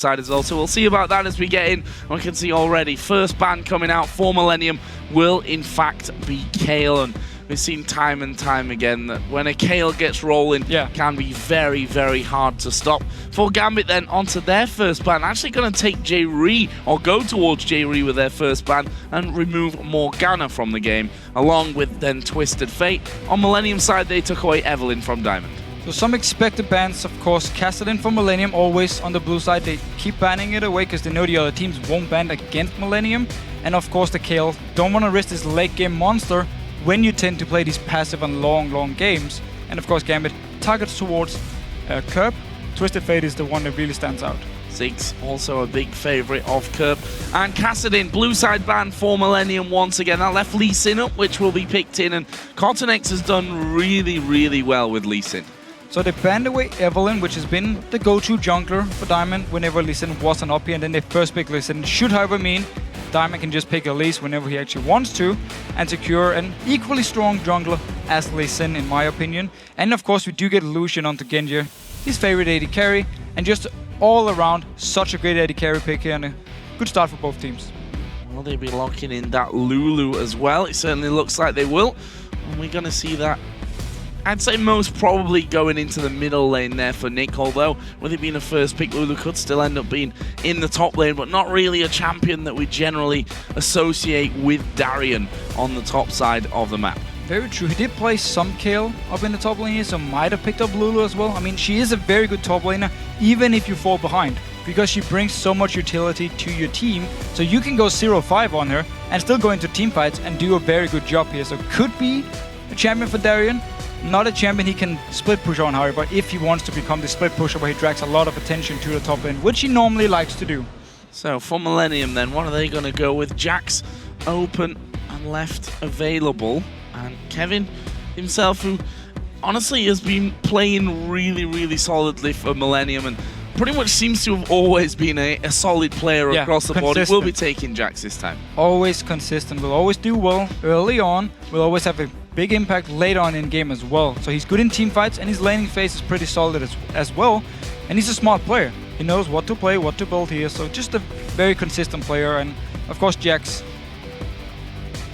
side as well, so we'll see about that as we get in. We can see already first ban coming out for MILLENIUM will in fact be Kale, and we've seen time and time again that when a Kale gets rolling, can be very, very hard to stop. For Gambit then, onto their first ban, actually going to take Jree, or go towards Jree with their first ban, and remove Morgana from the game, along with then Twisted Fate. On MILLENIUM side, they took away Evelyn from Diamond. So some expected bans, of course. Kassadin for MILLENIUM, always on the blue side. They keep banning it away because they know the other teams won't ban against MILLENIUM. And of course the Kale don't want to risk this late game monster when you tend to play these passive and long games. And of course Gambit targets towards Kerp. Twisted Fate is the one that really stands out. Ziggs also a big favourite of Kerp. And Kassadin, blue side ban for MILLENIUM once again. That left Lee Sin up, which will be picked in. And Cortex has done really well with Lee Sin. So they banned away Evelyn, which has been the go-to jungler for Diamond whenever Lee Sin wasn't up here, and then they first pick Lee Sin. Should however mean Diamond can just pick Elise whenever he actually wants to and secure an equally strong jungler as Lee Sin, in my opinion. And of course we do get Lucian onto Genja, his favorite AD carry, and just all around such a great AD carry pick here and a good start for both teams. Will they be locking in that Lulu as well? It certainly looks like they will. And we're going to see that, I'd say most probably going into the middle lane there for Nick, although with it being a first pick, Lulu could still end up being in the top lane, but not really a champion that we generally associate with Darien on the top side of the map. Very true. He did play some Kale up in the top lane here, so might have picked up Lulu as well. I mean, she is a very good top laner, even if you fall behind, because she brings so much utility to your team, so you can go 0-5 on her and still go into team fights and do a very good job here. So could be a champion for Darien. Not a champion he can split push on, however, if he wants to become the split pusher where he drags a lot of attention to the top lane, which he normally likes to do. So for MILLENIUM then, what are they going to go with? Jax open and left available, and Kevin himself, who honestly has been playing really solidly for MILLENIUM and pretty much seems to have always been a solid player across the board. He will be taking Jax this time. Always consistent, will always do well early on, will always have a big impact later on in game as well. So he's good in team fights, and his laning phase is pretty solid as well. And he's a smart player. He knows what to play, what to build here. So just a very consistent player. And of course Jax,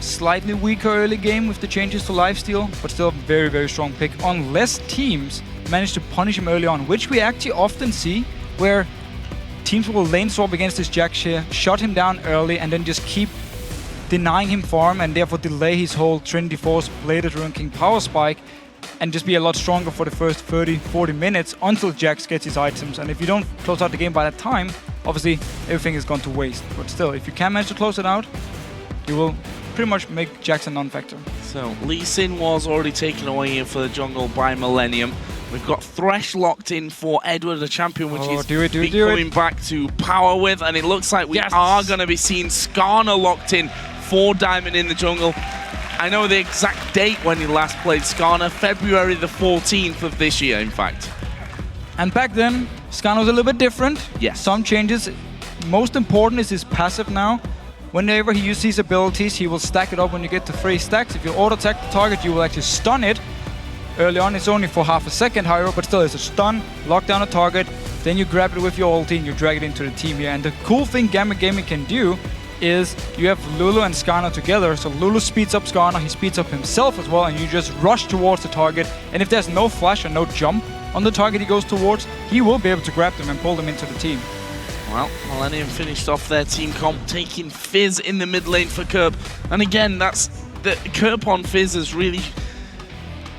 slightly weaker early game with the changes to lifesteal, but still a very strong pick, unless teams manage to punish him early on, which we actually often see, where teams will lane swap against this Jax here, shut him down early, and then just keep denying him farm and therefore delay his whole Trinity Force Bladed Ruin King power spike and just be a lot stronger for the first 30-40 minutes until Jax gets his items. And if you don't close out the game by that time, obviously everything is gone to waste. But still, if you can manage to close it out, you will pretty much make Jax a non-factor. So Lee Sin was already taken away here for the jungle by MILLENIUM. We've got Thresh locked in for Edward, the champion, which is coming back to power with, and it looks like we are going to be seeing Skarner locked in for Diamond in the jungle. I know the exact date when he last played Skarner, February the 14th of this year, in fact. And back then, Skarner was a little bit different. Yes. Some changes. Most important is his passive now. Whenever he uses his abilities, he will stack it up when you get to 3 stacks. If you auto-attack the target, you will actually stun it. Early on, it's only for half a second, however, but still it's a stun, lock down a target, then you grab it with your ulti and you drag it into the team here. And the cool thing Gambit Gaming can do is you have Lulu and Skarner together, so Lulu speeds up Skarner, he speeds up himself as well, and you just rush towards the target, and if there's no flash or no jump on the target he goes towards, he will be able to grab them and pull them into the team. Well, MILLENIUM finished off their team comp, taking Fizz in the mid lane for Kerp, and again, that's the Kerp on Fizz has really,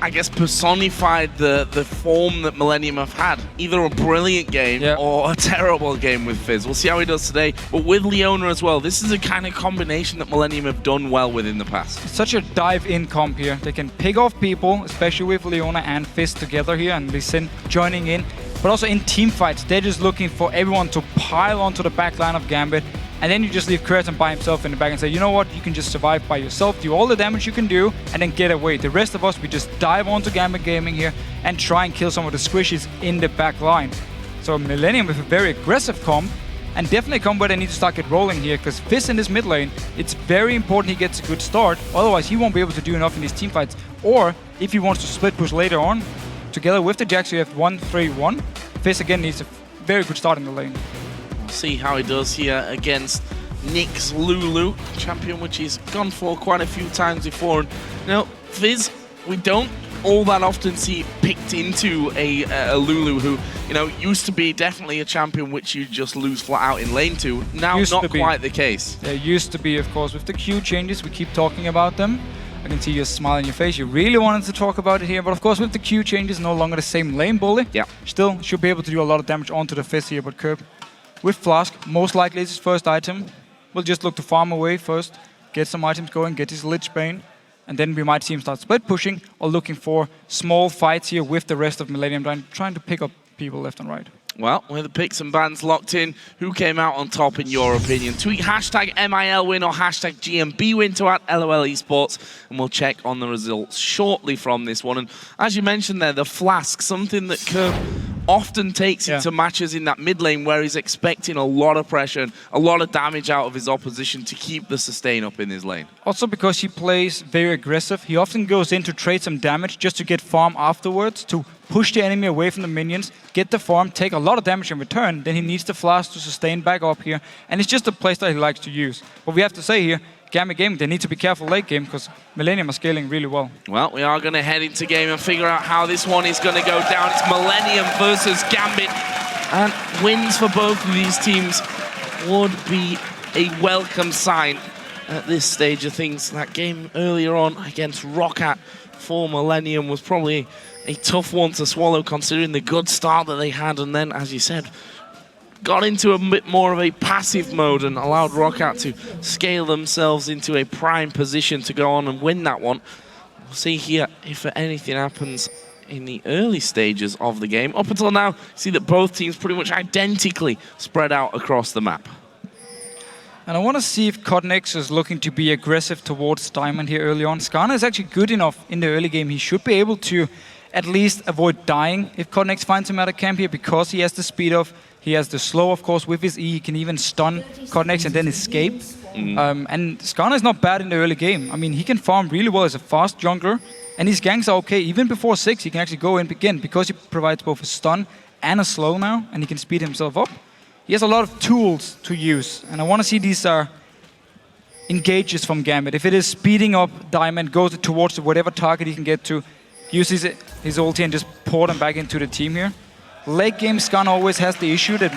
I guess, personified the form that MILLENIUM have had. Either a brilliant game or a terrible game with Fizz. We'll see how he does today. But with Leona as well, this is a kind of combination that MILLENIUM have done well with in the past. It's such a dive-in comp here. They can pick off people, especially with Leona and Fizz together here, and Lee Sin joining in. But also in team fights, they're just looking for everyone to pile onto the back line of Gambit. And then you just leave Creaton by himself in the back and say, you know what, you can just survive by yourself, do all the damage you can do, and then get away. The rest of us, we just dive onto Gambit Gaming here and try and kill some of the squishies in the back line. So MILLENIUM with a very aggressive comp, and definitely a comp where they need to start get rolling here, because Fizz in this mid lane, it's very important he gets a good start, otherwise he won't be able to do enough in these team fights. Or if he wants to split push later on, together with the Jax, you have 1-3-1. Fizz again needs a very good start in the lane. See how he does here against Nick's Lulu, champion which he's gone for quite a few times before. And, you know, Fizz, we don't all that often see picked into a Lulu who, you know, used to be definitely a champion which you just lose flat out in lane to. Now not quite the case. Yeah, used to be, of course, with the Q changes, we keep talking about them. I can see your smile on your face. You really wanted to talk about it here, but of course with the Q changes, no longer the same lane bully. Yeah. Still should be able to do a lot of damage onto the Fizz here, but Kerp with Flask, most likely it's his first item. We'll just look to farm away first, get some items going, get his Lich Bane, and then we might see him start split pushing or looking for small fights here with the rest of MILLENIUM, trying to pick up people left and right. Well, with the picks and bans locked in, who came out on top in your opinion? Tweet hashtag MILWin or hashtag GMBWin to @LOL Esports, and we'll check on the results shortly from this one. And as you mentioned there, the Flask, something that Kerp often takes into matches in that mid lane where he's expecting a lot of pressure and a lot of damage out of his opposition to keep the sustain up in his lane. Also because he plays very aggressive, he often goes in to trade some damage just to get farm afterwards, to push the enemy away from the minions, get the farm, take a lot of damage in return, then he needs the Flask to sustain back up here, and it's just a playstyle he likes to use. But we have to say here, Gambit Gaming, they need to be careful late game because MILLENIUM are scaling really well. Well, we are going to head into game and figure out how this one is going to go down. It's MILLENIUM versus Gambit, and wins for both of these teams would be a welcome sign at this stage of things. That game earlier on against Roccat for MILLENIUM was probably a tough one to swallow considering the good start that they had, and then, as you said, got into a bit more of a passive mode and allowed Roccat to scale themselves into a prime position to go on and win that one. We'll see here if anything happens in the early stages of the game. Up until now, see that both teams pretty much identically spread out across the map. And I want to see if Codnex is looking to be aggressive towards Diamond here early on. Skarner is actually good enough in the early game. He should be able to at least avoid dying if Codnex finds him at a camp here because he has the speed of, he has the slow, of course, with his E. He can even stun Codnex and then escape. And Skarner is not bad in the early game. I mean, he can farm really well as a fast jungler, and his ganks are okay. Even before 6, he can actually go and begin because he provides both a stun and a slow now, and he can speed himself up. He has a lot of tools to use, and I want to see these engages from Gambit. If it is speeding up Diamond, goes towards whatever target he can get to, uses his ulti and just pour them back into the team here. Late game, Skarner always has the issue that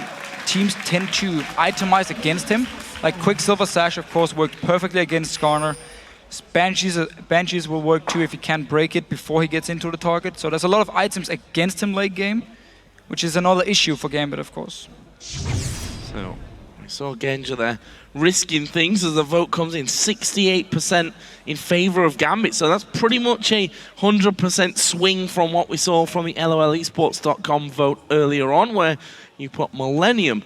teams tend to itemize against him. Like Quicksilver Sash, of course, worked perfectly against Skarner. Banshees will work too if he can't break it before he gets into the target. So there's a lot of items against him late game, which is another issue for Gambit, of course. So, we saw Genja there risking things as the vote comes in 68% in favor of Gambit. So that's pretty much a 100% swing from what we saw from the LOLesports.com vote earlier on, where you put MILLENIUM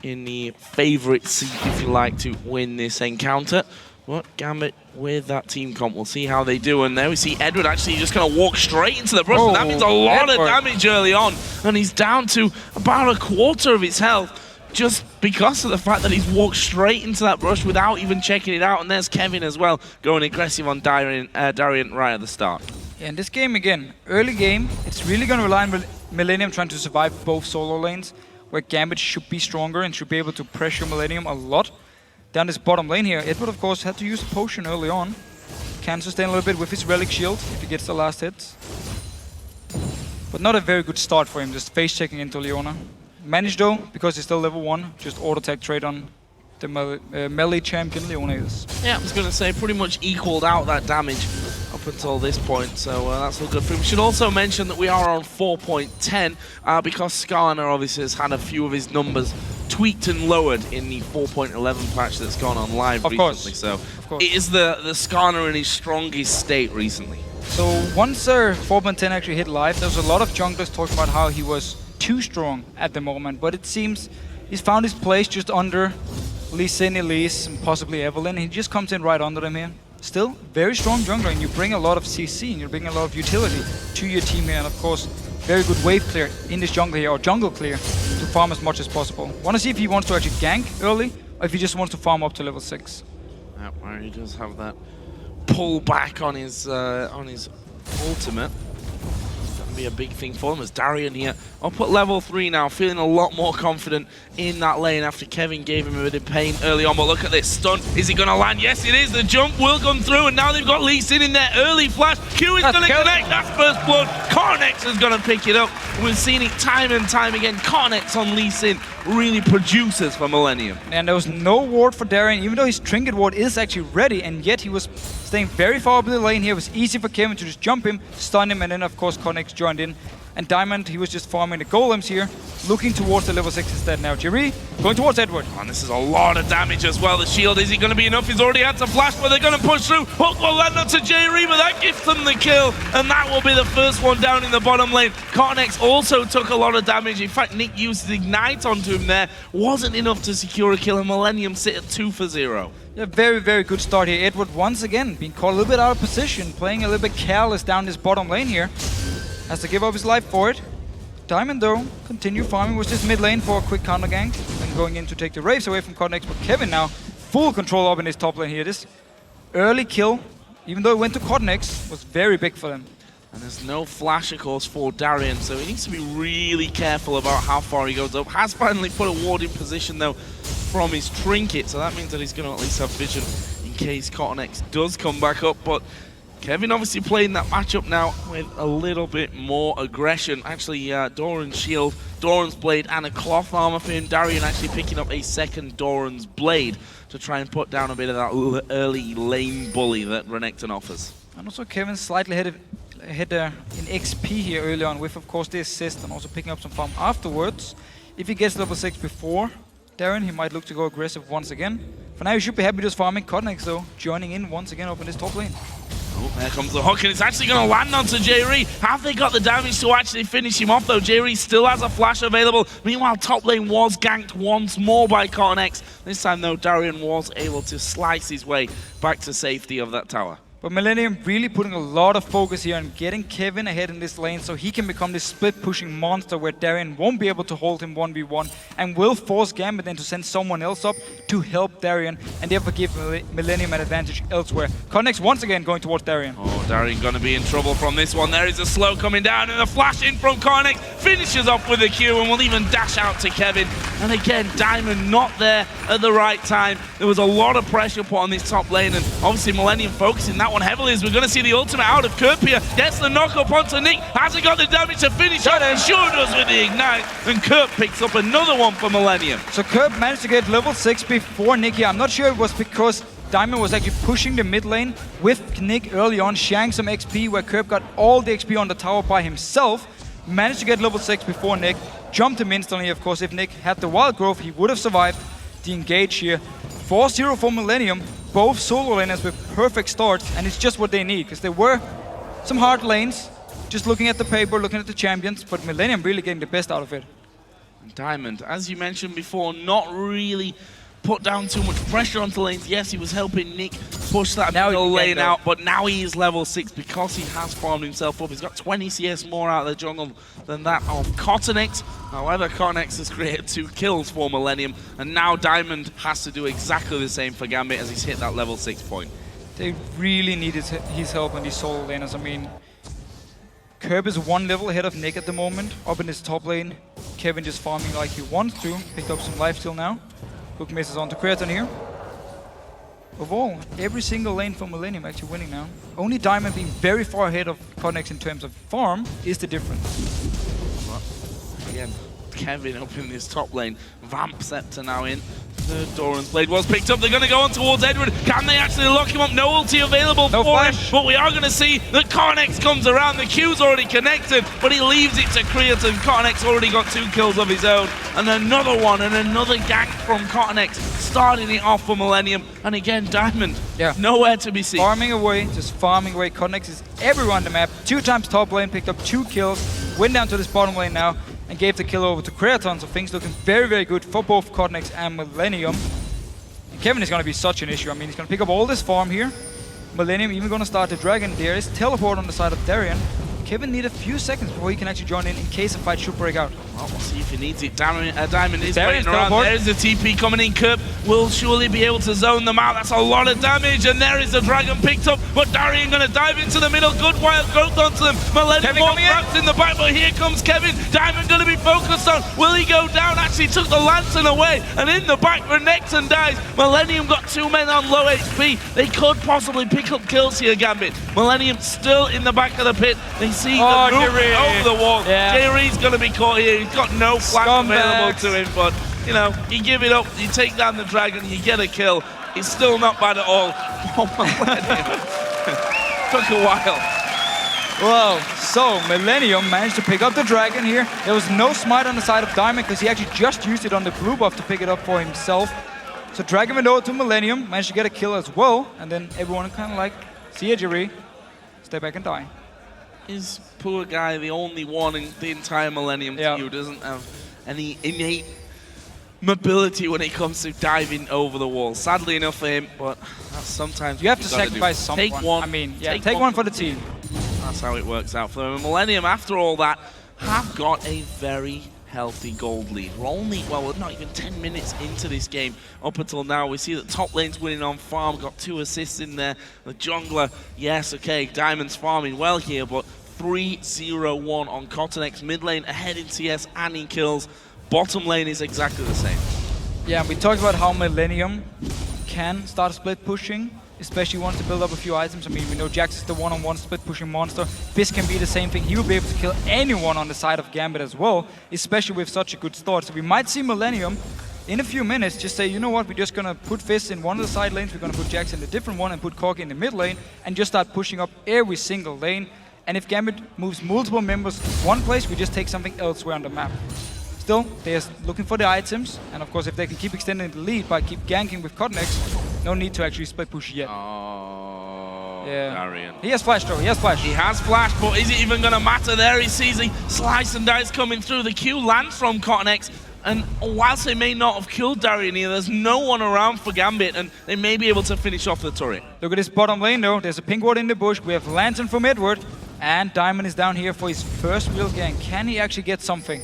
in the favorite seat, if you like, to win this encounter. But Gambit with that team comp, we'll see how they do. And there we see Eduard actually just going to walk straight into the brush. Oh, that means a lot of damage early on. And he's down to about a quarter of his health just because of the fact that he's walked straight into that brush without even checking it out. And there's Kevin as well, going aggressive on Darien right at the start. Yeah, in this game again, early game, it's really going to rely on MILLENIUM trying to survive both solo lanes, where Gambit should be stronger and should be able to pressure MILLENIUM a lot. Down this bottom lane here, Eduard, of course, had to use a potion early on. Can sustain a little bit with his Relic Shield if he gets the last hits. But not a very good start for him, just face checking into Leona. Managed though, because he's still level 1, just auto-attack trade on the melee champion Leona is. Yeah, I was going to say, pretty much equaled out that damage up until this point, so that's all good for him. We should also mention that we are on 4.10 because Skarner obviously has had a few of his numbers tweaked and lowered in the 4.11 patch that's gone on live recently. So it is the Skarner in his strongest state recently. So once 4.10 actually hit live, there's a lot of junglers talking about how he was too strong at the moment, but it seems he's found his place just under Lee Sin, Elise, and possibly Evelyn. He just comes in right under them here. Still, very strong jungler, and you bring a lot of CC, and you bring a lot of utility to your team here, and of course, very good wave clear in this jungle here, or jungle clear, to farm as much as possible. Want to see if he wants to actually gank early, or if he just wants to farm up to level 6. Yeah, where he does have that pull back on his ultimate. can be a big thing for them as Darien here up at level 3 now, feeling a lot more confident in that lane after Kevin gave him a bit of pain early on. But look at this stun. Is he going to land? Yes, it is. The jump will come through, and now they've got Lee Sin in there. Early flash. Q is going to connect. That's first blood. Cornex is going to pick it up. We've seen it time and time again. Cornex on Lee Sin really produces for Millennium. And there was no ward for Darien, even though his trinket ward is actually ready, and yet he was staying very far up the lane here. It was easy for Kevin to just jump him, stun him, and then of course Cornex joined in. And Diamond, he was just farming the golems here, looking towards the level 6 instead now. Jree going towards Eduard. And this is a lot of damage as well. The shield, is he going to be enough? He's already had to flash, but they're going to push through. Hook will land onto Jree, but that gives them the kill. And that will be the first one down in the bottom lane. Cornex also took a lot of damage. In fact, Nick used his Ignite onto him there. Wasn't enough to secure a kill, and Millennium sit at 2 for 0. Yeah, very, very good start here. Eduard once again being caught a little bit out of position, playing a little bit careless down this bottom lane here. Has to give up his life for it. Diamond though, continue farming with this mid lane for a quick counter gank, and going in to take the Wraiths away from Cornex, but Kevin now full control up in his top lane here. This early kill, even though it went to Cornex, was very big for them. And there's no flash, of course, for Darien, so he needs to be really careful about how far he goes up. Has finally put a ward in position, though, from his trinket, so that means that he's going to at least have vision in case Cornex does come back up. But Kevin obviously playing that matchup now with a little bit more aggression. Actually, Doran's shield, Doran's blade, and a cloth armor for him. Darien actually picking up a second Doran's blade to try and put down a bit of that early lane bully that Renekton offers. And also Kevin slightly ahead in XP here early on with, of course, the assist and also picking up some farm afterwards. If he gets level 6 before Darien, he might look to go aggressive once again. For now, he should be happy just farming. Cornex, though, joining in once again up in this top lane. Oh, there comes the hook, and it's actually going to land onto Jree. Have they got the damage to actually finish him off, though? Jree still has a flash available. Meanwhile, top lane was ganked once more by Cornex. This time, though, Darien was able to slice his way back to safety of that tower. But Millennium really putting a lot of focus here on getting Kevin ahead in this lane so he can become this split-pushing monster where Darien won't be able to hold him 1v1 and will force Gambit then to send someone else up to help Darien and therefore give Millennium an advantage elsewhere. Cornex once again going towards Darien. Oh, Darien going to be in trouble from this one. There is a slow coming down and a flash in from Cornex. Finishes off with a Q and will even dash out to Kevin. And again, Diamond not there at the right time. There was a lot of pressure put on this top lane, and obviously Millennium focusing that one heavily as we're going to see the ultimate out of Kerp here. Gets the knock up onto Nick. Hasn't got the damage to finish up. And sure does with the Ignite. And Kerp picks up another one for Millennium. So Kerp managed to get level 6 before Nick here. I'm not sure it was because Diamond was actually pushing the mid lane with Nick early on, sharing some XP where Kerp got all the XP on the tower by himself. Managed to get level 6 before Nick. Jumped him instantly, of course. If Nick had the wild growth, he would have survived the engage here. 4-0 for Millennium. Both solo laners with perfect starts, and it's just what they need, because there were some hard lanes, just looking at the paper, looking at the champions, but Millennium really getting the best out of it. Diamond, as you mentioned before, not really put down too much pressure onto lanes. Yes, he was helping Nick push that middle lane out, but now he is level 6 because he has farmed himself up. He's got 20 CS more out of the jungle than that of Cornex. However, Cornex has created 2 kills for Millennium, and now Diamond has to do exactly the same for Gambit as he's hit that level 6 point. They really needed his help on these solo laners. I mean, Kerp is 1 level ahead of Nick at the moment, up in his top lane. Kevin just farming like he wants to, picked up some lifesteal now. Hook misses onto Creaton here. Overall, every single lane for Millennium actually winning now. Only Diamond being very far ahead of Cornex in terms of farm is the difference. Well, again, Kevin up in this top lane. Vamp Scepter now in. The Doran's blade was picked up. They're going to go on towards Eduard. Can they actually lock him up? No ulti available for him. But we are going to see that Cornex comes around. The Q's already connected, but he leaves it to Creaton. Cornex already got 2 kills of his own. And another one, and another gank from Cornex, starting it off for Millennium. And again, Diamond, nowhere to be seen. Farming away, just farming away. Cornex is everywhere on the map. 2 times top lane, picked up 2 kills. Went down to this bottom lane now, and gave the kill over to Creaton, so things looking very, very good for both Cornex and Millennium. And Kevin is going to be such an issue. I mean, he's going to pick up all this farm here. Millennium even going to start the dragon. There is teleport on the side of Darien. Kevin needs a few seconds before he can actually join in case a fight should break out. Well, we'll see if he needs it. Diamond is Darien's waiting around. teleport. There's the TP coming in. Kerp will surely be able to zone them out. That's a lot of damage, and there is the dragon picked up, but Darien going to dive into the middle. Good wild growth onto them. MILLENIUM more trapped in the back, but here comes Kevin. Diamond going to be focused on. Will he go down? Actually took the lantern away, and in the back, Renekton dies. MILLENIUM got 2 men on low HP. They could possibly pick up kills here, Gambit. MILLENIUM still in the back of the pit. They see the movement over the wall. Jree's going to be caught here. He's got no flash available to him, but you know, you give it up, you take down the dragon, you get a kill. It's still not bad at all. Took a while. Whoa, so MILLENIUM managed to pick up the dragon here. There was no smite on the side of Diamond because he actually just used it on the blue buff to pick it up for himself. So dragon went over to MILLENIUM, managed to get a kill as well, and then everyone kind of like, see ya Jree, stay back and die. Is poor guy the only one in the entire MILLENIUM team who doesn't have any innate mobility when it comes to diving over the wall? Sadly enough for him, but that's sometimes you have to sacrifice someone. Take one. I mean, yeah, take one for the team. That's how it works out for them. MILLENIUM, after all that, have got a very healthy gold lead. We're only, well, we're not even 10 minutes into this game. Up until now, we see that top lane's winning on farm, got 2 assists in there. The jungler, yes, okay, Diamond's farming well here, but 3-0-1 on CottonX. Mid lane ahead in CS and in kills. Bottom lane is exactly the same. Yeah, we talked about how MILLENIUM can start split pushing, especially once to build up a few items. I mean, we know Jax is the one-on-one split pushing monster. Fizz can be the same thing. He will be able to kill anyone on the side of Gambit as well, especially with such a good start. So we might see MILLENIUM in a few minutes just say, you know what, we're just gonna put Fizz in one of the side lanes, we're gonna put Jax in the different one and put Corki in the mid lane and just start pushing up every single lane. And if Gambit moves multiple members one place, we just take something elsewhere on the map. Still, they're looking for the items, and of course if they can keep extending the lead by keep ganking with CottonX, no need to actually split push yet. Oh, yeah. Darien. He has flash though, he has flash. He has flash, but is it even going to matter there? He sees the slice and dice coming through. The Q lands from CottonX, and whilst they may not have killed Darien here, there's no one around for Gambit, and they may be able to finish off the turret. Look at this bottom lane though, there's a pink ward in the bush, we have Lantern from Eduard, and Diamond is down here for his first real gank. Can he actually get something?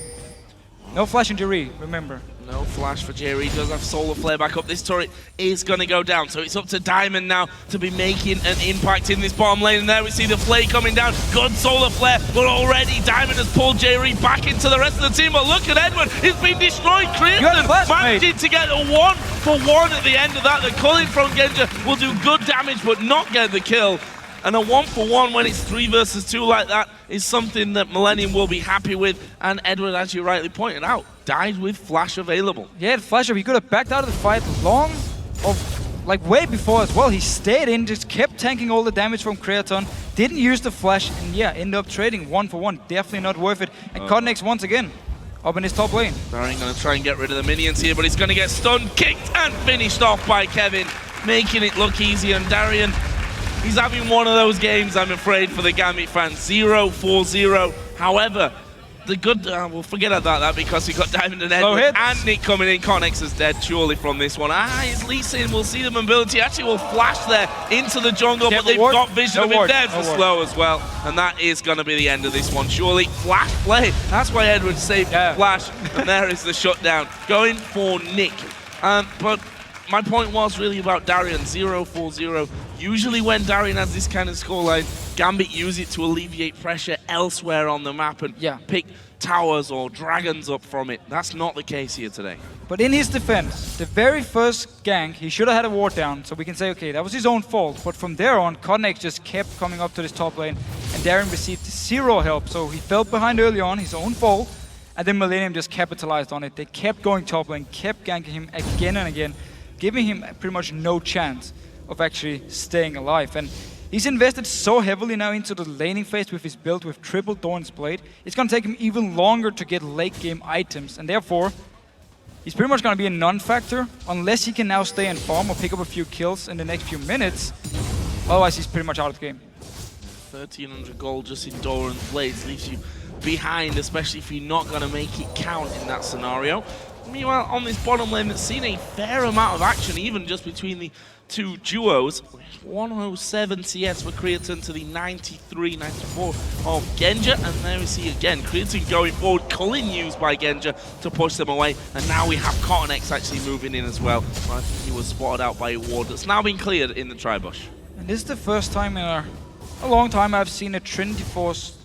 No flash in Jree, remember. No flash for Jree. Does have solar flare back up. This turret is going to go down, so it's up to Diamond now to be making an impact in this bottom lane. And there we see the flare coming down. Good solar flare, but already Diamond has pulled Jree back into the rest of the team. But look at Eduard, he's been destroyed. Creaton managing to get a 1-for-1 at the end of that. The culling from Genja will do good damage, but not get the kill. And a 1-for-1 when it's 3 versus 2 like that is something that MILLENIUM will be happy with. And Eduard, as you rightly pointed out, died with flash available. Yeah, flash, he could have backed out of the fight way before as well. He stayed in, just kept tanking all the damage from Creaton, didn't use the flash, and yeah, ended up trading 1-for-1. Definitely not worth it. And CottonX once again up in his top lane. Darien going to try and get rid of the minions here, but he's going to get stunned, kicked, and finished off by Kevin, making it look easy. And Darien, he's having one of those games, I'm afraid, for the Gambit fans. 0-4-0. However, the good, we'll forget about that because he got Diamond and Eduard and Nick coming in. CottonX is dead surely from this one. It's Lee Sin. We'll see the mobility. Actually, will flash there into the jungle, but they've got vision of it. There's the slow as well. And that is going to be the end of this one, surely. Flash play. That's why Eduard saved flash. And there is the shutdown. Going for Nick. But my point was really about Darien. 0-4-0. Usually when Darien has this kind of scoreline, Gambit use it to alleviate pressure elsewhere on the map and pick towers or dragons up from it. That's not the case here today. But in his defense, the very first gank, he should have had a ward down, so we can say, okay, that was his own fault. But from there on, CottonX just kept coming up to this top lane, and Darien received 0 help. So he fell behind early on, his own fault, and then MILLENIUM just capitalized on it. They kept going top lane, kept ganking him again and again, giving him pretty much no chance of actually staying alive. And he's invested so heavily now into the laning phase with his build with triple Thorn's Blade. It's going to take him even longer to get late game items, and therefore he's pretty much going to be a non-factor unless he can now stay and farm or pick up a few kills in the next few minutes. Otherwise he's pretty much out of the game. 1300 gold just in Doran's Blades leaves you behind, especially if you're not going to make it count in that scenario. Meanwhile, on this bottom lane, that's seen a fair amount of action, even just between the two duos. 107 CS for Creaton to the 93, 94 of Genja. And there we see again, Creaton going forward, culling used by Genja to push them away. And now we have CottonX actually moving in as well. I think he was spotted out by a ward that's now been cleared in the tri-bush. And this is the first time in a long time I've seen a Trinity Force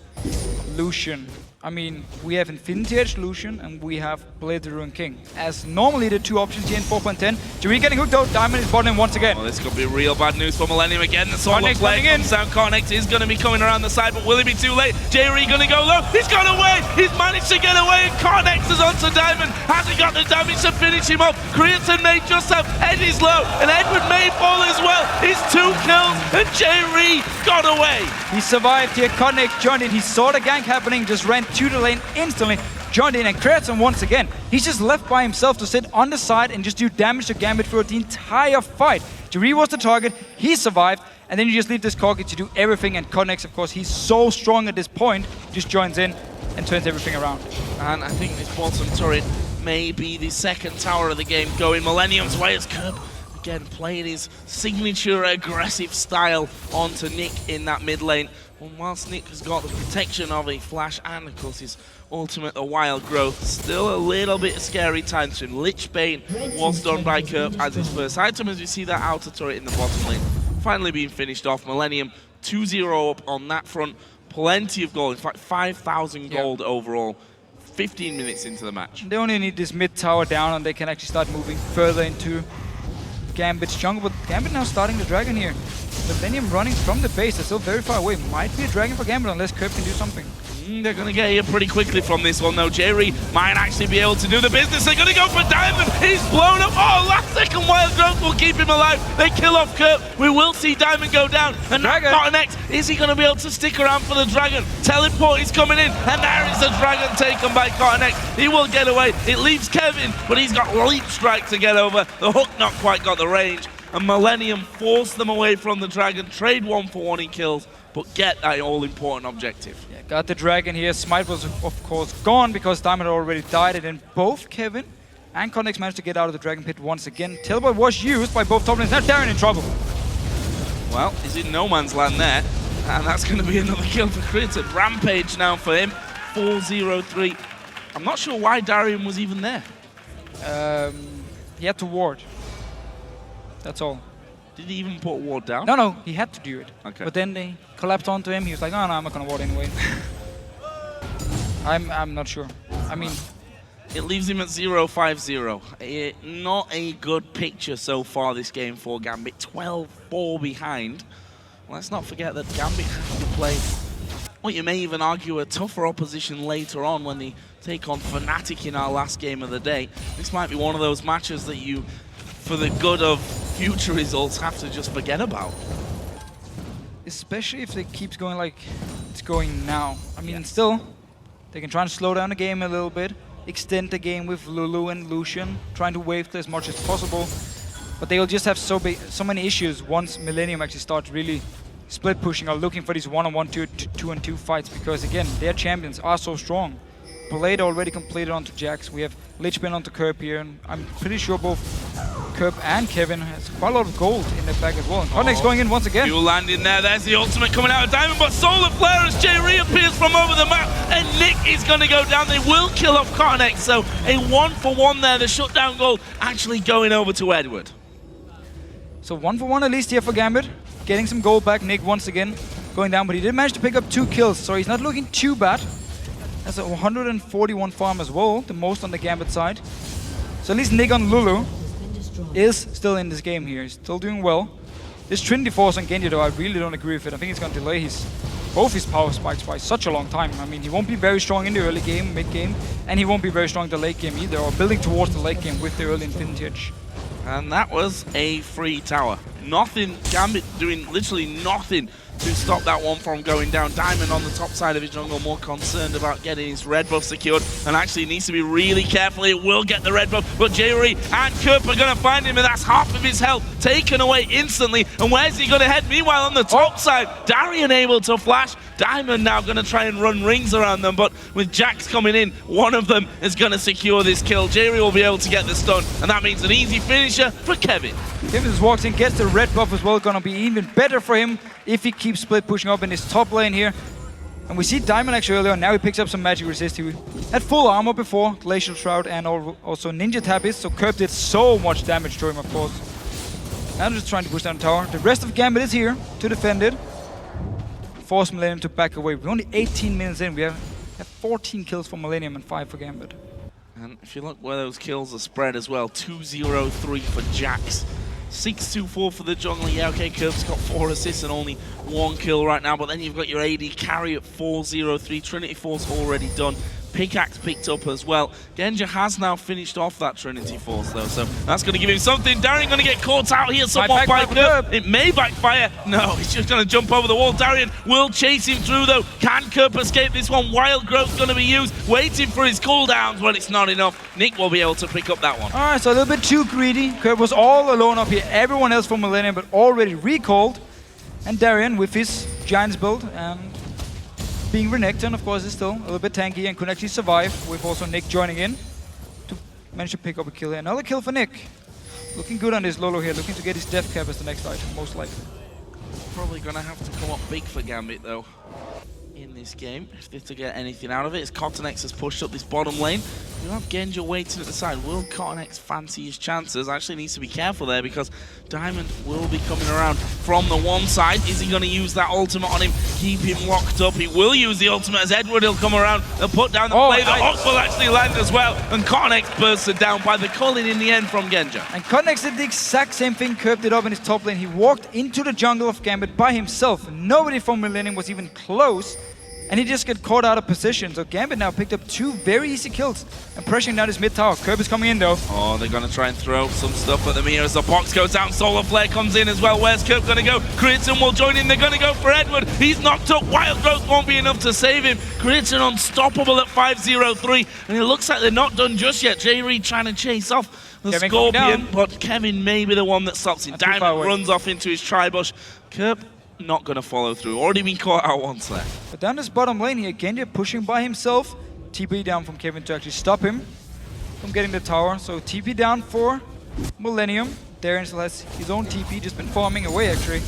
Lucian. I mean, we have Infinity Edge Lucian and we have Blade the Ruined King as normally the two options here in 4.10. Jree getting hooked out, Diamond is bottom once again. Well, this could be real bad news for MILLENIUM again. The solo play comes down. CottonX is going to be coming around the side, but will he be too late? Jree going to go low. He's got away. He's managed to get away, and CottonX is onto Diamond. Hasn't got the damage to finish him off. Creaton may just have Eddie's low, and Eduard may fall as well. He's 2 kills, and Jree got away. He survived here. CottonX joined in. He saw the gank happening, just ran to the lane instantly, joined in, and Creaton once again. He's just left by himself to sit on the side and just do damage to Gambit throughout the entire fight. Jree was the target, he survived, and then you just leave this Corki to do everything, and CottonX, of course, he's so strong at this point, just joins in and turns everything around. And I think this bottom turret may be the second tower of the game going MILLENIUM's way as Kerp again playing his signature aggressive style onto Nick in that mid lane. And whilst Nick has got the protection of a flash and of course his ultimate, the wild growth, still a little bit scary time to him. Lichbane was done by Kerp as his first item, as we see that outer turret in the bottom lane finally being finished off. MILLENIUM 2-0 up on that front. Plenty of gold, in fact 5,000 gold overall. 15 minutes into the match. They only need this mid tower down and they can actually start moving further into Gambit's jungle, but Gambit now starting the dragon here. MILLENIUM running from the base, they're still very far away. Might be a dragon for Gambit unless Kerp can do something. They're going to get here pretty quickly from this one though. Jree might actually be able to do the business. They're going to go for Diamond. He's blown up. Oh, last second wild growth will keep him alive. They kill off Kerp. We will see Diamond go down. And now CottonX, is he going to be able to stick around for the dragon? Teleport is coming in. And there is the dragon taken by CottonX. He will get away. It leaves Kevin, but he's got leap strike to get over. The hook not quite got the range. And MILLENIUM forced them away from the dragon. Trade 1-for-1 in kills, but get that all-important objective. Yeah, got the dragon here. Smite was, of course, gone because Diamond already died. And then both Kevin and CottonX managed to get out of the dragon pit once again. Teleport was used by both top lanes. Now Darien in trouble. Well, he's in no man's land there. And that's going to be another kill for Creaton. Rampage now for him. 4-0-3. I'm not sure why Darien was even there. He had to ward. That's all. Did he even put ward down? No, he had to do it. Okay. But then they collapsed onto him. He was like, no, I'm not gonna ward anyway. I'm not sure. I mean, it leaves him at 0-5-0. Not a good picture so far this game for Gambit. 12-4 behind. Let's not forget that Gambit has to play what you may even argue a tougher opposition later on when they take on Fnatic in our last game of the day. This might be one of those matches that you, for the good of future results, have to just forget about. Especially if it keeps going like it's going now. I mean, still, they can try and slow down the game a little bit, extend the game with Lulu and Lucian, trying to wave as much as possible. But they'll just have so many issues once MILLENIUM actually starts really split pushing or looking for these 1-on-1, 2-on-2 fights, because again, their champions are so strong. Blade already completed onto Jax. We have Lichbane onto Kerp here, and I'm pretty sure both Kerp and Kevin has quite a lot of gold in their back as well. And CottonX going in once again. You land in there. There's the ultimate coming out of Diamond, but Solar Flare as Jree appears from over the map, and Nick is going to go down. They will kill off CottonX, so a 1-for-1 there. The shutdown goal actually going over to Eduard. So 1-for-1 at least here for Gambit. Getting some gold back. Nick once again going down, but he did manage to pick up 2 kills, so he's not looking too bad. That's a 141 farm as well, the most on the Gambit side. So at least Nick on Lulu is still in this game here. He's still doing well. This Trinity Force on Genja though, I really don't agree with it. I think it's going to delay both his power spikes by such a long time. I mean, he won't be very strong in the early game, mid game, and he won't be very strong in the late game either, or building towards the late game with the early Infinity Edge. And that was a free tower. Nothing, Gambit doing literally nothing to stop that one from going down. Diamond on the top side of his jungle, more concerned about getting his red buff secured, and actually needs to be really careful. It will get the red buff, but Jree and Kerp are going to find him, and that's half of his health taken away instantly. And where's he going to head? Meanwhile, on the top side, Darien able to flash. Diamond now going to try and run rings around them, but with Jax coming in, one of them is going to secure this kill. Jree will be able to get the stun, and that means an easy finisher for Kevin. Kevin just walks in, gets the red buff as well. Gonna be even better for him if he keeps Splt pushing up in his top lane here. And we see Diamond actually earlier on. Now he picks up some magic resist. He had full armor before, Glacial Shroud and also Ninja Tabis, so Kerp did so much damage to him, of course. Now just trying to push down the tower. The rest of Gambit is here to defend it. Force MILLENIUM to back away. We're only 18 minutes in. We have 14 kills for MILLENIUM and 5 for Gambit. And if you look where those kills are spread as well, 2-0-3 for Jax. 6-2-4 for the jungler. Yeah, okay, Kerp's got 4 assists and only 1 kill right now, but then you've got your AD carry at 4-0-3. Trinity Force already done. Pickaxe picked up as well. Genja has now finished off that Trinity Force though, so that's going to give him something. Darien going to get caught out here somewhat by Kerp. It may backfire. No, he's just going to jump over the wall. Darien will chase him through though. Can Kerp escape this one? Wild Growth's going to be used, waiting for his cooldowns, but it's not enough. Nick will be able to pick up that one. Alright, so a little bit too greedy. Kerp was all alone up here. Everyone else from MILLENIUM, but already recalled. And Darien with his Giants build and being Renekton, of course, is still a little bit tanky and could actually survive, with also Nick joining in to manage to pick up a kill here. Another kill for Nick. Looking good on this Lolo here, looking to get his death cap as the next item, most likely. Probably going to have to come up big for Gambit, though, in this game, if they're to get anything out of it. As Cottonex has pushed up this bottom lane, you have Genja waiting at the side. Will Cottonex fancy his chances? Actually needs to be careful there, because Diamond will be coming around from the one side. Is he going to use that ultimate on him, keep him locked up? He will use the ultimate as Eduard will come around and put down the play. The hook will actually land as well, and Cottonex bursted down by the culling in the end from Genja. And Cottonex did the exact same thing Kerp did up in his top lane. He walked into the jungle of Gambit by himself. Nobody from MILLENIUM was even close, and he just got caught out of position. So Gambit now picked up 2 very easy kills and pressuring down his mid tower. Kerp is coming in though. Oh, they're going to try and throw some stuff at the mirror as the box goes down. Solar Flare comes in as well. Where's Kerp going to go? Creaton will join in. They're going to go for Eduard. He's knocked up. Wild Growth won't be enough to save him. Creaton unstoppable at 5-0-3. And it looks like they're not done just yet. Jree trying to chase off the Scorpion, but Kevin may be the one that stops him. Diamond runs off into his tri-bush. Kerp not going to follow through. Already been caught out once there. But down this bottom lane here, Genja pushing by himself. TP down from Kevin to actually stop him from getting the tower. So TP down for MILLENIUM. Darien still has his own TP, just been farming away actually.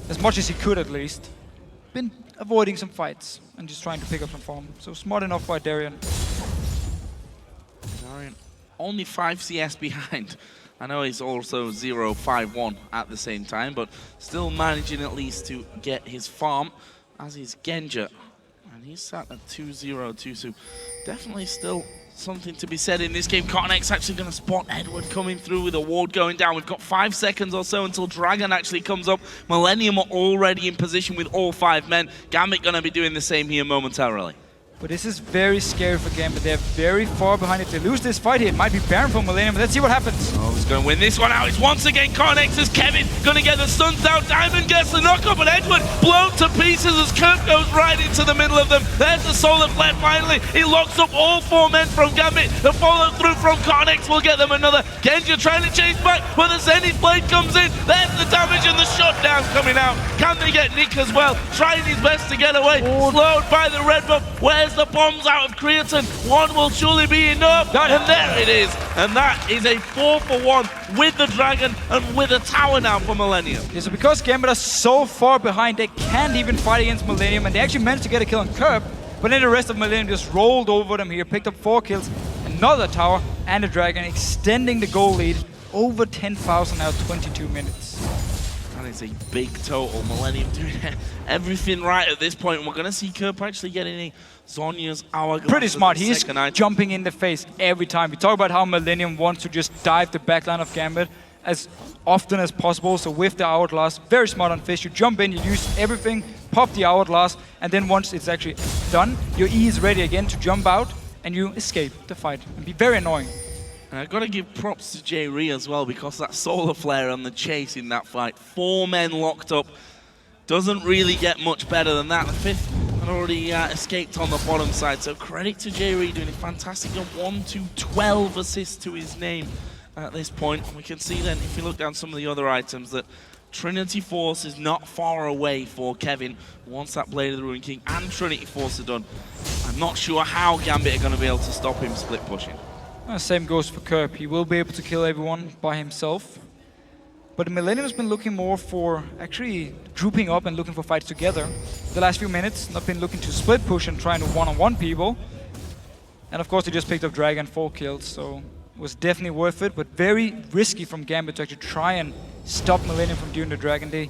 As much as he could at least. Been avoiding some fights and just trying to pick up some farm. So smart enough by Darien. Darien only 5 CS behind. I know he's also 0-5-1 at the same time, but still managing at least to get his farm, as is Genja. And he's sat at 2-0-2, so definitely still something to be said in this game. Cottonex actually going to spot Eduard coming through with a ward going down. We've got 5 seconds or so until Dragon actually comes up. MILLENIUM are already in position with all 5 men. Gambit going to be doing the same here momentarily. But this is very scary for Gambit. They're very far behind. If they lose this fight here, it might be Baron for MILLENIUM. Let's see what happens. Oh, he's going to win this one out. It's once again Cottonex as Kevin going to get the stuns down. Diamond gets the knockup, and Eduard blown to pieces as Kerp goes right into the middle of them. There's the Solar Flare finally. He locks up all 4 men from Gambit. The follow through from Cottonex will get them another. Genja trying to chase back, but the Zenith Blade comes in. There's the damage and the shutdown coming out. Can they get Nick as well? Trying his best to get away. Slowed by the red buff. Where's the bombs out of Creaton? One will surely be enough. And there it is. And that is a 4-for-1 with the Dragon and with a tower now for MILLENIUM. Yeah, so because Gambit are so far behind, they can't even fight against MILLENIUM, and they actually managed to get a kill on Kerp, but then the rest of MILLENIUM just rolled over them here, picked up 4 kills, another tower, and a Dragon, extending the goal lead over 10,000 now, 22 minutes. That is a big total. MILLENIUM doing everything right at this point. And we're going to see Kerp actually getting a Zhonya's Hourglass. Pretty smart. He's jumping in the face every time. We talk about how MILLENIUM wants to just dive the backline of Gambit as often as possible. So with the Hourglass, very smart on Fizz. You jump in, you use everything, pop the Hourglass, and then once it's actually done, your E is ready again to jump out and you escape the fight. And be very annoying. And I've got to give props to Jree as well, because that Solar Flare on the chase in that fight. 4 men locked up. doesn't really get much better than that. The fifth had already escaped on the bottom side, so credit to Jree doing a fantastic job. 1 to 12 assists to his name at this point. We can see then, if you look down some of the other items, that Trinity Force is not far away for Kevin. Once that Blade of the Ruined King and Trinity Force are done, I'm not sure how Gambit are going to be able to stop him split pushing. Same goes for Kerp. He will be able to kill everyone by himself. But MILLENIUM has been looking more for actually grouping up and looking for fights together. The last few minutes, not been looking to split push and trying to one-on-one people. And of course, they just picked up Dragon 4 kills, so it was definitely worth it, but very risky from Gambit to actually try and stop MILLENIUM from doing the Dragon. They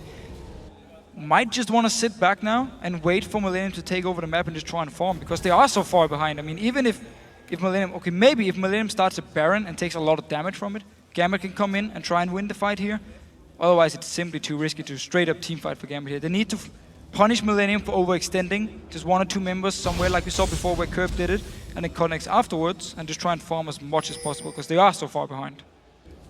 might just want to sit back now and wait for MILLENIUM to take over the map and just try and farm, because they are so far behind. I mean, even if MILLENIUM, okay, maybe if MILLENIUM starts a Baron and takes a lot of damage from it, Gambit can come in and try and win the fight here. Otherwise, it's simply too risky to straight up team fight for Gambit here. They need to punish MILLENIUM for overextending, just 1 or 2 members somewhere like we saw before where Kerp did it, and then connects afterwards, and just try and farm as much as possible, because they are so far behind.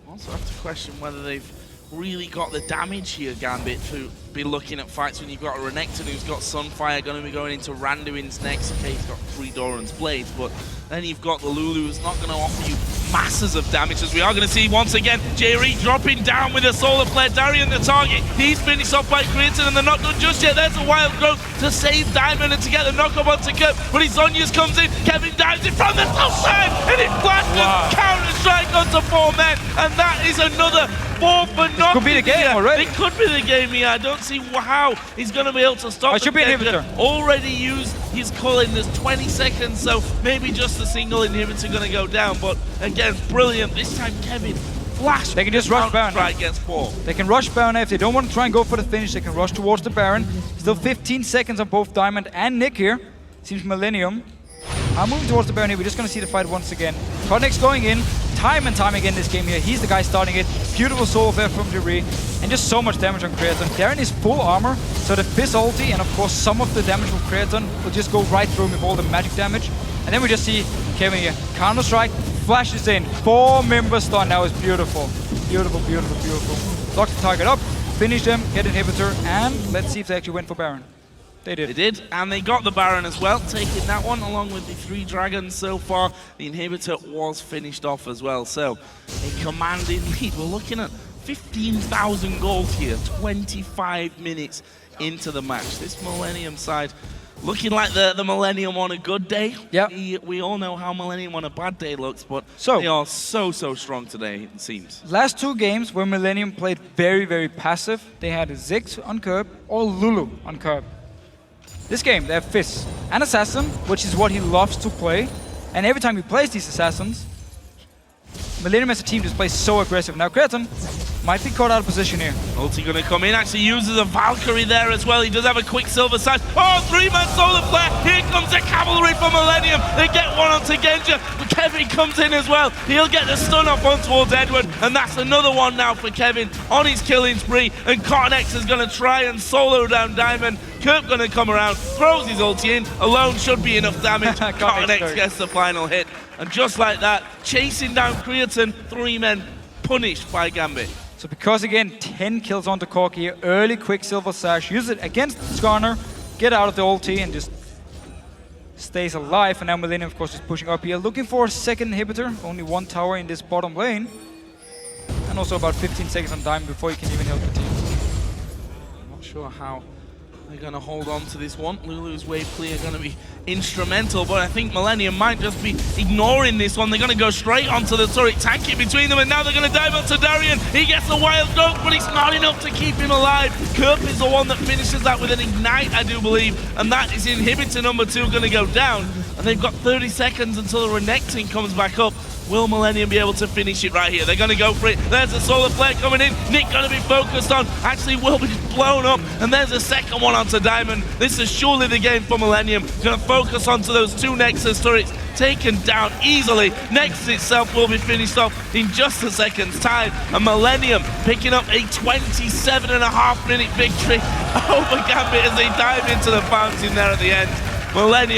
Also have to question whether they've really got the damage here, Gambit, to be looking at fights when you've got a Renekton who's got Sunfire, going to be going into Randuin's next. Okay, he's got 3 Doran's Blades, but then you've got the Lulu who's not going to offer you masses of damage, as we are going to see once again Jree dropping down with a Solar Flare. Darien the target, he's finished off by Creaton, and they're not done just yet. There's a Wild Growth to save Diamond and to get the knock-up onto Kerp, but his Zhonya's comes in, Kevin dives in from the top side, and it flashes Counter-Strike onto 4 men, and that is another 4 for nothing. Could be the game already. It could be the game, yeah. I don't see how he's going to be able to stop it. Should be an inhibitor. Already used his culling. There's 20 seconds, so maybe just a single inhibitor going to go down. But again, brilliant. This time, Kevin flash. They can just rush Baron. Right against 4. They can rush Baron. If they don't want to try and go for the finish, they can rush towards the Baron. Still 15 seconds on both Diamond and Nick here. Seems MILLENIUM are moving towards the Baron here. We're just going to see the fight once again. Connect's going in. Time and time again this game here. He's the guy starting it. Beautiful Soul Flare from Jree. And just so much damage on Creaton. Darien is full armor, so the Fizz ulti and of course some of the damage from Creaton will just go right through him with all the magic damage. And then we just see Kevin here. Counter-Strike, flashes in. 4 member stun. That was beautiful. Beautiful, beautiful, beautiful. Lock the target up, finish them, get inhibitor, and let's see if they actually went for Baron. They did. They did, and they got the Baron as well, taking that one along with the 3 dragons so far. The inhibitor was finished off as well, so a commanding lead. We're looking at 15,000 gold here, 25 minutes into the match. This MILLENIUM side looking like the MILLENIUM on a good day. Yeah. We all know how MILLENIUM on a bad day looks, but they are so strong today, it seems. Last 2 games where MILLENIUM played very, very passive. They had a Ziggs on Kerp or Lulu on Kerp. This game, they have Fizz and Assassin, which is what he loves to play. And every time he plays these Assassins, MILLENIUM as a team just plays so aggressive. Now Creaton might be caught out of position here. Ulti gonna come in, actually uses a Valkyrie there as well. He does have a quick silver side. Oh, 3-man Solar Flare. Here comes the cavalry from MILLENIUM. They get one onto Genja. Kevin comes in as well. He'll get the stun off on towards Eduard, and that's another one now for Kevin on his killing spree. And Cornex is gonna try and solo down Diamond. Kerp gonna come around, throws his ulti in. Alone should be enough damage. Cornex gets the final hit. And just like that, chasing down Creaton, 3 men punished by Gambit. So because again, 10 kills onto Corki, early Quicksilver Sash, use it against Skarner, get out of the ulti and just stays alive. And now MILLENIUM of course is pushing up here, looking for a second inhibitor, only 1 tower in this bottom lane. And also about 15 seconds on Diamond before he can even help the team. I'm not sure how they're going to hold on to this one. Lulu's wave clear going to be instrumental, but I think MILLENIUM might just be ignoring this one. They're going to go straight onto the turret, tank it between them, and now they're going to dive onto Darien. He gets the Wild Growth, but it's not enough to keep him alive. Kerp is the one that finishes that with an Ignite, I do believe, and that is inhibitor number 2 going to go down. And they've got 30 seconds until the Renekton comes back up. Will MILLENIUM be able to finish it right here? They're going to go for it. There's a Solar Flare coming in. Nick going to be focused on. Actually will be blown up. And there's a second one onto Diamond. This is surely the game for MILLENIUM. Going to focus onto those 2 Nexus turrets. Taken down easily. Nexus itself will be finished off in just a second's time. And MILLENIUM picking up a 27.5-minute victory over Gambit as they dive into the fountain there at the end. MILLENIUM